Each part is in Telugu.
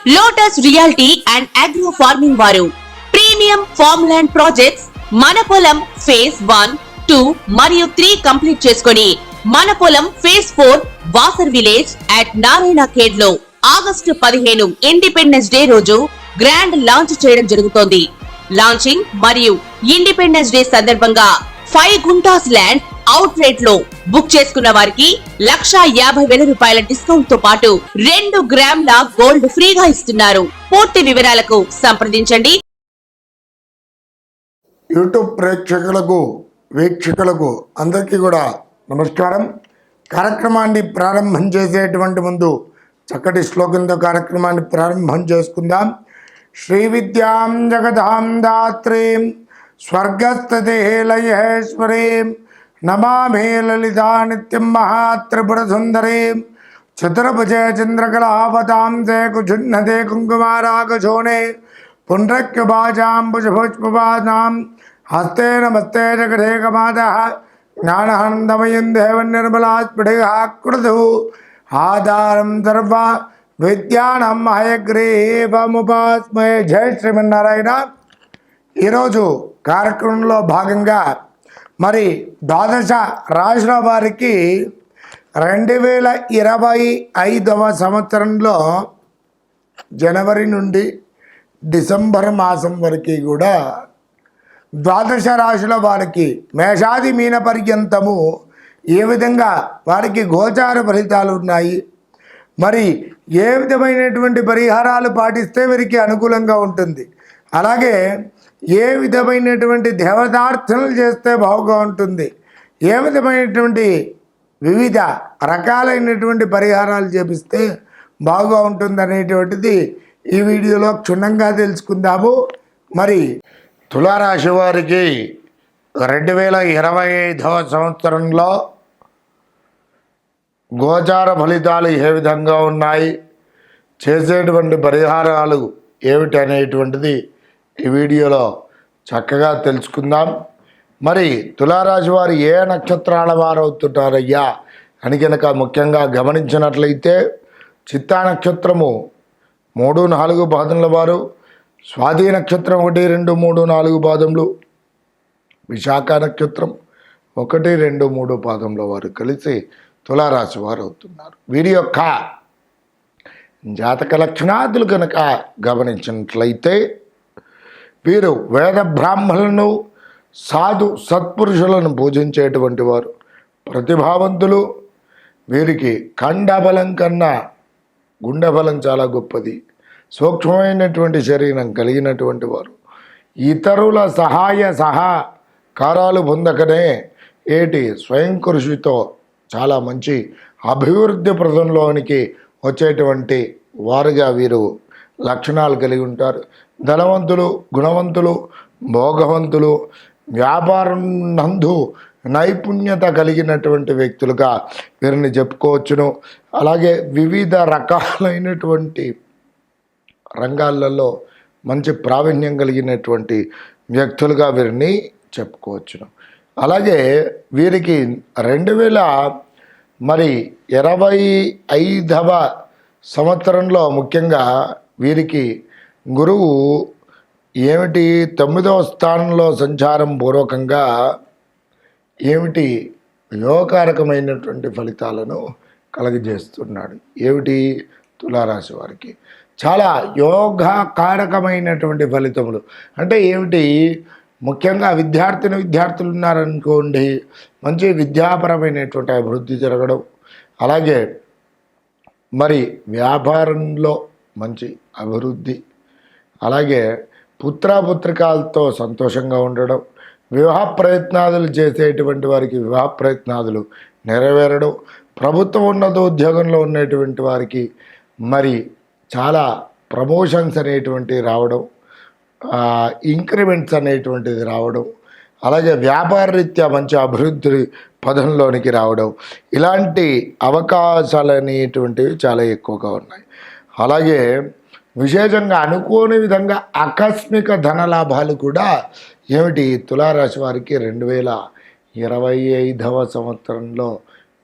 Lotus reality and agro farming వారు ప్రీమియం ఫార్మ్ ల్యాండ్ ప్రాజెక్ట్స్ మన పొలం ఫేజ్ 1, 2 మరియు 3 కంప్లీట్ చేసుకొని మన పొలం phase 4 Wasar village at Narayana Khed లో ఆగస్టు 15 ఇండిపెండెన్స్ డే రోజు గ్రాండ్ లాంచ్ చేయడం జరుగుతోంది. లాంచింగ్ మరియు ఇండిపెండెన్స్ డే సందర్భంగా 5 గుంటాస్ ల్యాండ్ అవుట్ రేట్ లో బుక్ చేసుకున్న వారికి 1,50,000 రూపాయల డిస్కౌంట్ తో పాటు 2 గ్రాముల గోల్డ్ ఫ్రీగా ఇస్తున్నారు. పూర్తి వివరాలకు సంప్రదించండి. యూట్యూబ్ వీక్షకులకు అందరికీ కూడా నమస్కారం. కార్యక్రమాన్ని ప్రారంభం చేసేటువంటి ముందు చక్కటి శ్లోకంతో కార్యక్రమాన్ని ప్రారంభం చేసుకుందాం. శ్రీ విద్యాం జగదాం దాత్రీం స్వర్గస్థితిలయేశ్వరీం నమామి లలితా నిత్యం మహాత్రిపుర సుందరీం చతుర్భుజే చంద్రకళావతాంసే కుజున్నతే కుంకుమారాగశోణే పుండ్రక్యుభాజాంబుజపుష్పపాదాం హస్తే నమస్తే జగదేకమాతః జ్ఞానానందమయం దేవం నిర్మలాస్ఫటికాకృతు ఆధారం సర్వ విద్యానం హయగ్రీవముపాస్మయే. జై శ్రీమన్నారాయణ. ఈరోజు కార్యక్రమంలో భాగంగా మరి ద్వాదశ రాశుల వారికి 2025వ సంవత్సరంలో జనవరి నుండి డిసెంబర్ మాసం వరకు కూడా ద్వాదశ రాశుల వారికి మేషాది మీన పర్యంతము ఏ విధంగా వారికి గోచార ఫలితాలు ఉన్నాయి, మరి ఏ విధమైనటువంటి పరిహారాలు పాటిస్తే వీరికి అనుకూలంగా ఉంటుంది, అలాగే ఏ విధమైనటువంటి దేవతార్థనలు చేస్తే బాగుగా ఉంటుంది, ఏ విధమైనటువంటి వివిధ రకాలైనటువంటి పరిహారాలు చేపిస్తే బాగుగా ఉంటుంది అనేటువంటిది ఈ వీడియోలో క్షుణ్ణంగా తెలుసుకుందాము. మరి తులారాశి వారికి 2025వ సంవత్సరంలో గోచార ఫలితాలు ఏ విధంగా ఉన్నాయి, చేసేటువంటి పరిహారాలు ఏమిటి అనేటువంటిది ఈ వీడియోలో చక్కగా తెలుసుకుందాం. మరి తులారాశి వారు ఏ నక్షత్రాల వారు అవుతుంటారయ్యా అని కనుక ముఖ్యంగా గమనించినట్లయితే చిత్తా నక్షత్రము 3, 4 పాదముల వారు, స్వాతి నక్షత్రం 1, 2, 3, 4 పాదములు, విశాఖ నక్షత్రం 1, 2, 3 పాదముల వారు కలిసి తులారాశి వారు అవుతున్నారు. వీరి యొక్క జాతక లక్షణాదులు కనుక గమనించినట్లయితే వీరు వేద బ్రాహ్మణులను సాధు సత్పురుషులను పూజించేటువంటి వారు, ప్రతిభావంతులు. వీరికి కండబలం కన్నా గుండెబలం చాలా గొప్పది, సూక్ష్మమైనటువంటి శరీరం కలిగినటువంటి వారు, ఇతరుల సహాయ సహకారాలు పొందకనే స్వయం కృషితో చాలా మంచి అభివృద్ధి ప్రదంలోనికి వచ్చేటువంటి వారుగా వీరు లక్షణాలు కలిగి ఉంటారు. ధనవంతులు, గుణవంతులు, భోగవంతులు, వ్యాపారం నందు నైపుణ్యత కలిగినటువంటి వ్యక్తులుగా వీరిని చెప్పుకోవచ్చును. అలాగే వివిధ రకాలైనటువంటి రంగాలలో మంచి ప్రావీణ్యం కలిగినటువంటి వ్యక్తులుగా వీరిని చెప్పుకోవచ్చును. అలాగే వీరికి 2025వ సంవత్సరంలో ముఖ్యంగా వీరికి గురువు 9వ స్థానంలో సంచారం పూర్వకంగా యోగకారకమైనటువంటి ఫలితాలను కలగజేస్తున్నాడు. తులారాశి వారికి చాలా యోగకారకమైనటువంటి ఫలితములు అంటే ముఖ్యంగా విద్యార్థులు ఉన్నారనుకోండి, మంచి విద్యాపరమైనటువంటి అభివృద్ధి జరగడం, అలాగే మరి వ్యాపారంలో మంచి అభివృద్ధి, అలాగే పుత్రపుత్రికలతో సంతోషంగా ఉండడం, వివాహ ప్రయత్నాలు చేసేటువంటి వారికి వివాహ ప్రయత్నాలు నెరవేరడం, ప్రభుత్వం ఉన్నతోద్యోగంలో ఉన్నటువంటి వారికి మరి చాలా ప్రమోషన్స్ అనేటువంటివి రావడం, ఇంక్రిమెంట్స్ అనేటువంటిది రావడం, అలాగే వ్యాపార రీత్యా మంచి అభివృద్ధి పదంలోనికి రావడం, ఇలాంటి అవకాశాలు అనేటువంటివి చాలా ఎక్కువగా ఉన్నాయి. అలాగే విశేషంగా అనుకోని విధంగా ఆకస్మిక ధనలాభాలు కూడా తులారాశి వారికి 2025వ సంవత్సరంలో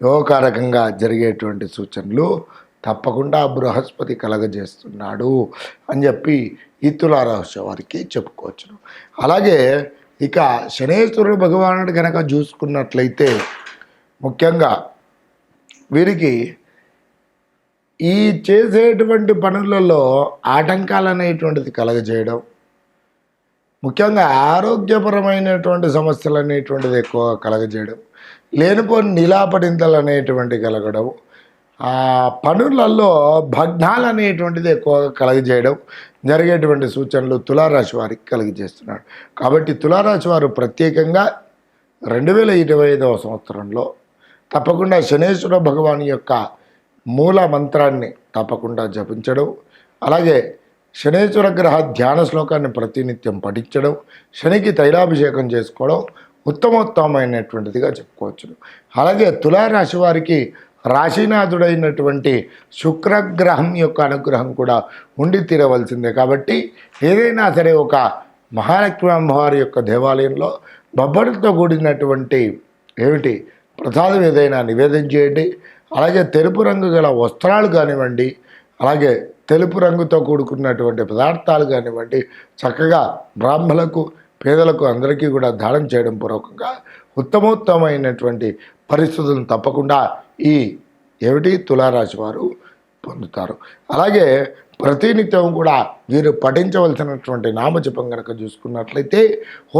యోగకారకంగా జరిగేటువంటి సూచనలు తప్పకుండా బృహస్పతి కలగజేస్తున్నాడు అని చెప్పి ఈ తులారాశి వారికి చెప్పుకోవచ్చును. అలాగే ఇక శనేశ్వరుడు భగవానుడు కనుక చూసుకున్నట్లయితే ముఖ్యంగా వీరికి ఈ చేసేటువంటి పనులలో ఆటంకాలు అనేటువంటిది కలగజేయడం, ముఖ్యంగా ఆరోగ్యపరమైనటువంటి సమస్యలు అనేటువంటిది ఎక్కువగా కలగజేయడం, లేనిపోని నిలాపడింతలు అనేటువంటి కలగడం, ఆ పనులలో భగ్నాలు అనేటువంటిది ఎక్కువగా కలగజేయడం జరిగేటువంటి సూచనలు తులారాశి వారికి కలిగజేస్తున్నాడు. కాబట్టి తులారాశి వారు ప్రత్యేకంగా 2025వ సంవత్సరంలో తప్పకుండా శనేశ్వర భగవాన్ యొక్క మూల మంత్రాన్ని తప్పకుండా జపించడం, అలాగే శనేశ్వర గ్రహ ధ్యాన శ్లోకాన్ని ప్రతినిత్యం పఠించడం, శనికి తైలాభిషేకం చేసుకోవడం ఉత్తమోత్తమైనటువంటిదిగా చెప్పుకోవచ్చు. అలాగే తులారాశి వారికి రాశినాథుడైనటువంటి శుక్రగ్రహం యొక్క అనుగ్రహం కూడా ఉండి తీరవలసిందే. కాబట్టి ఏదైనా సరే ఒక మహాలక్ష్మి అమ్మవారి యొక్క దేవాలయంలో బొబ్బరితో కూడినటువంటి ప్రసాదం ఏదైనా నివేదన చేయండి. అలాగే తెలుపు రంగు గల వస్త్రాలు కానివ్వండి, అలాగే తెలుపు రంగుతో కూడుకున్నటువంటి పదార్థాలు కానివ్వండి చక్కగా బ్రాహ్మణులకు పేదలకు అందరికీ కూడా దానం చేయడం పూర్వకంగా ఉత్తమోత్తమైనటువంటి పరిస్థితులను తప్పకుండా ఈ తులారాశి వారు పొందుతారు. అలాగే ప్రతినిత్యం కూడా వీరు పఠించవలసినటువంటి నామజపం కనుక చూసుకున్నట్లయితే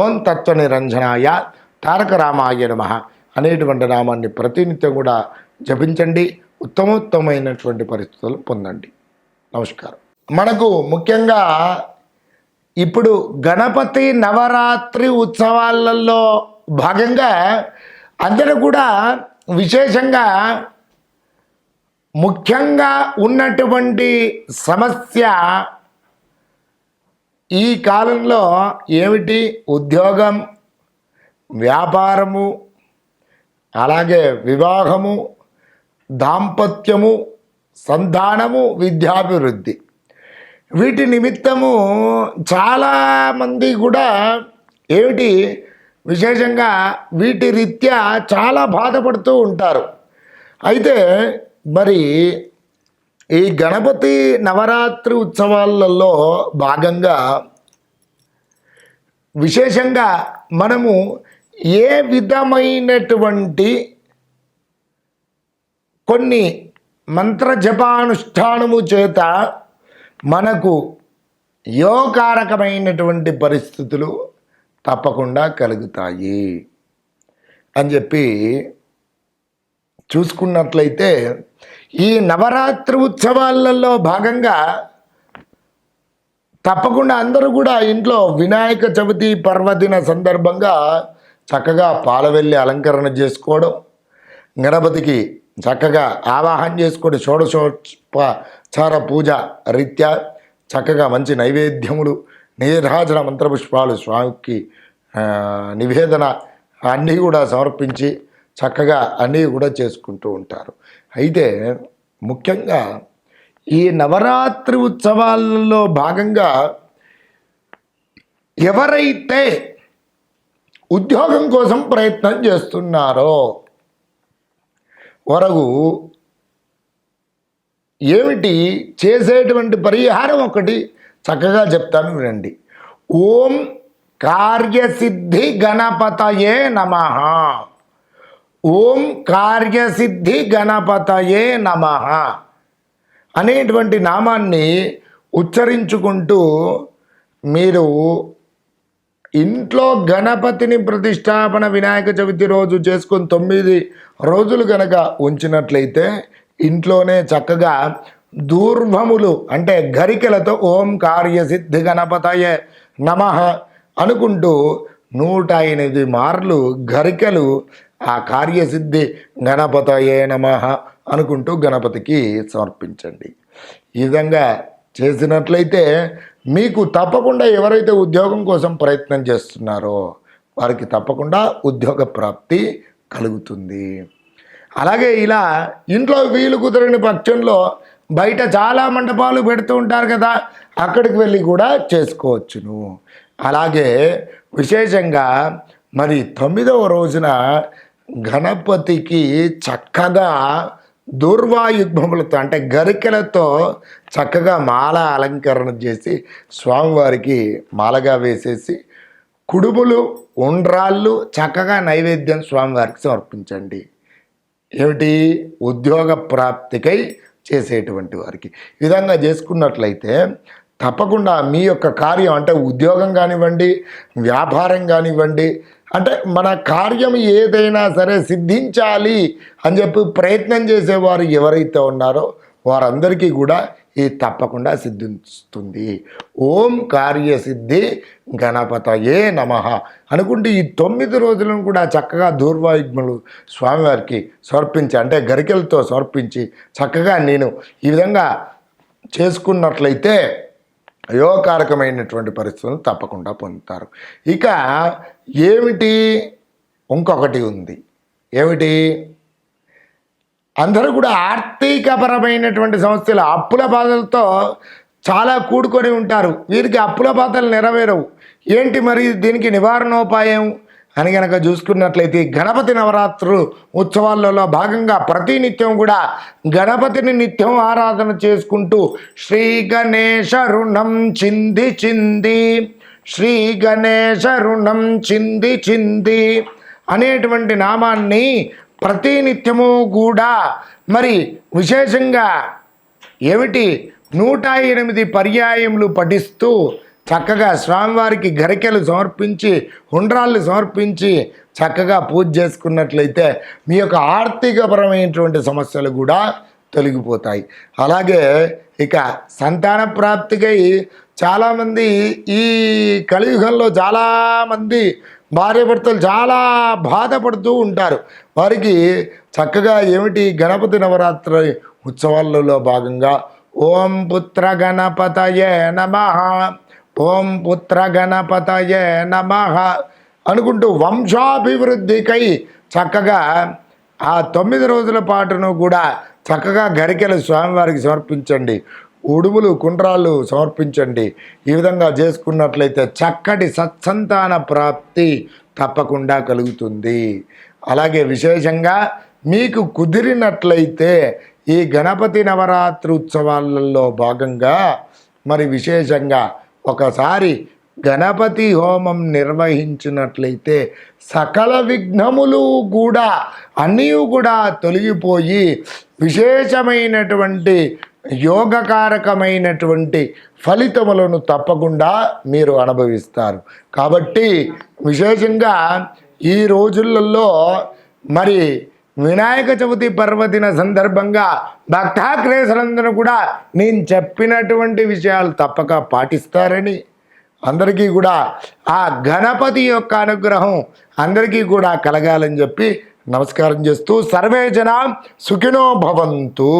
ఓం తత్వ నిరంజనాయ తారక రామాయ నమః అనేటువంటి నామాన్ని ప్రతినిత్యం కూడా జపించండి, ఉత్తమోత్తమైనటువంటి పరిస్థితులు పొందండి. నమస్కారం. మనకు ముఖ్యంగా ఇప్పుడు గణపతి నవరాత్రి ఉత్సవాలలో భాగంగా అందరూ కూడా విశేషంగా ముఖ్యంగా ఉన్నటువంటి సమస్య ఈ కాలంలో ఉద్యోగం, వ్యాపారము, అలాగే వివాహము, దాంపత్యము, సంతానము, విద్యాభివృద్ధి. వీటి నిమిత్తము చాలామంది కూడా విశేషంగా వీటి రీత్యా చాలా బాధపడుతూ ఉంటారు. అయితే మరి ఈ గణపతి నవరాత్రి ఉత్సవాలలో భాగంగా విశేషంగా మనము ఏ విధమైనటువంటి కొన్ని మంత్ర జపానుష్ఠానము చేత మనకు యోగకారకమైనటువంటి పరిస్థితులు తప్పకుండా కలుగుతాయి అని చెప్పి చూసుకున్నట్లయితే ఈ నవరాత్రి ఉత్సవాలలో భాగంగా తప్పకుండా అందరూ కూడా ఇంట్లో వినాయక చవితి పర్వదిన సందర్భంగా చక్కగా పాలవెల్లి అలంకరణ చేసుకోవడం, గణపతికి చక్కగా ఆవాహన చేసుకొని షోడశోపచార పూజ రీత్యా చక్కగా మంచి నైవేద్యములు, నీరాజన మంత్రపుష్పాలు స్వామికి నివేదన అన్నీ కూడా సమర్పించి చక్కగా అన్నీ కూడా చేసుకుంటూ ఉంటారు. అయితే ముఖ్యంగా ఈ నవరాత్రి ఉత్సవాలలో భాగంగా ఎవరైతే ఉద్యోగం కోసం ప్రయత్నం చేస్తున్నారో వరకు చేసేటువంటి పరిహారం ఒకటి చక్కగా చెప్తాను, వినండి. ఓం కార్యసిద్ధి గణపతయే నమః. ఓం కార్యసిద్ధి గణపతయే నమః అనేటువంటి నామాన్ని ఉచ్చరించుకుంటూ మీరు ఇంట్లో గణపతిని ప్రతిష్టాపన వినాయక చవితి రోజు చేసుకొని 9 రోజులు కనుక ఉంచినట్లయితే ఇంట్లోనే చక్కగా దూర్వములు అంటే గరికెలతో ఓం కార్యసిద్ధి గణపతయే నమః అనుకుంటూ 108 మార్లు గరికెలు ఆ కార్యసిద్ధి గణపతయే నమః అనుకుంటూ గణపతికి సమర్పించండి. ఈ విధంగా చేసినట్లయితే మీకు తప్పకుండా ఎవరైతే ఉద్యోగం కోసం ప్రయత్నం చేస్తున్నారో వారికి తప్పకుండా ఉద్యోగ ప్రాప్తి కలుగుతుంది. అలాగే ఇలా ఇంట్లో వీలు కుదరని పక్షంలో బయట చాలా మండపాలు పెడుతూ ఉంటారు కదా, అక్కడికి వెళ్ళి కూడా చేసుకోవచ్చును. అలాగే విశేషంగా మరి 9వ రోజున గణపతికి చక్కగా దూర్వాయుగ్మములతో అంటే గరికెలతో చక్కగా మాల అలంకరణ చేసి స్వామివారికి మాలగా వేసేసి కుడుములు ఉండ్రాళ్ళు చక్కగా నైవేద్యం స్వామివారికి సమర్పించండి. ఏమిటి? ఉద్యోగ ప్రాప్తికై చేసేటువంటి వారికి ఈ విధంగా చేసుకున్నట్లయితే తప్పకుండా మీ యొక్క కార్యం అంటే ఉద్యోగం కానివ్వండి, వ్యాపారం కానివ్వండి, అంటే మన కార్యం ఏదైనా సరే సిద్ధించాలి అని చెప్పి ప్రయత్నం చేసేవారు ఎవరైతే ఉన్నారో వారందరికీ కూడా ఇది తప్పకుండా సిద్ధిస్తుంది. ఓం కార్యసిద్ధి గణపతయే నమః అనుకుంటే ఈ 9 రోజులను కూడా చక్కగా దూర్వాయుగ్మలు స్వామివారికి సమర్పించి అంటే గరికెలతో సమర్పించి చక్కగా నేను ఈ విధంగా చేసుకున్నట్లయితే అయోకారకమైనటువంటి పరిస్థితులను తప్పకుండా పొందుతారు. ఇక ఏమిటి? ఇంకొకటి ఉంది. ఏమిటి? అందరూ కూడా ఆర్థికపరమైనటువంటి సమస్యలు అప్పుల బాధలతో చాలా కూడుకొని ఉంటారు. వీరికి అప్పుల బాధలు నెరవేరవు. ఏంటి మరి దీనికి నివారణోపాయం అని కనుక చూసుకున్నట్లయితే గణపతి నవరాత్రులు ఉత్సవాలలో భాగంగా ప్రతినిత్యం కూడా గణపతిని నిత్యం ఆరాధన చేసుకుంటూ శ్రీ గణేశ రుణం చింది చింది, శ్రీ గణేశ రుణం చింది చింది అనేటువంటి నామాన్ని ప్రతినిత్యము కూడా మరి విశేషంగా ఏమిటి 108 పర్యాయములు పఠిస్తూ చక్కగా స్వామివారికి గరికెలు సమర్పించి ఉండ్రాళ్ళు సమర్పించి చక్కగా పూజ చేసుకున్నట్లయితే మీ యొక్క ఆర్థికపరమైనటువంటి సమస్యలు కూడా తొలగిపోతాయి. అలాగే ఇక సంతాన ప్రాప్తికై చాలామంది ఈ కలియుగంలో చాలామంది భార్యాభర్తలు చాలా బాధపడుతూ ఉంటారు. వారికి చక్కగా ఏమిటి గణపతి నవరాత్రి ఉత్సవాలలో భాగంగా ఓం పుత్ర గణపతయే నమః, ఓం పుత్ర గణపతయే నమః అనుకుంటూ వంశాభివృద్ధికై చక్కగా ఆ 9 రోజుల పాటును కూడా చక్కగా గరికెలు స్వామివారికి సమర్పించండి, ఉడుములు కుండ్రాళ్ళు సమర్పించండి. ఈ విధంగా చేసుకున్నట్లయితే చక్కటి సత్సంతాన ప్రాప్తి తప్పకుండా కలుగుతుంది. అలాగే విశేషంగా మీకు కుదిరినట్లయితే ఈ గణపతి నవరాత్రి ఉత్సవాలలో భాగంగా మరి విశేషంగా ఒకసారి గణపతి హోమం నిర్వహించినట్లయితే సకల విఘ్నములు కూడా అన్నీ కూడా తొలగిపోయి విశేషమైనటువంటి యోగకారకమైనటువంటి ఫలితములను తప్పకుండా మీరు అనుభవిస్తారు. కాబట్టి విశేషంగా ఈ రోజులలో మరి వినాయక చవితి పర్వదిన సందర్భంగా భక్తాగ్రేసులందరూ కూడా నేను చెప్పినటువంటి విషయాలు తప్పక పాటిస్తారని అందరికీ కూడా ఆ గణపతి యొక్క అనుగ్రహం అందరికీ కూడా కలగాలని చెప్పి నమస్కారం చేస్తూ సర్వే జన సుఖినో భవంతు.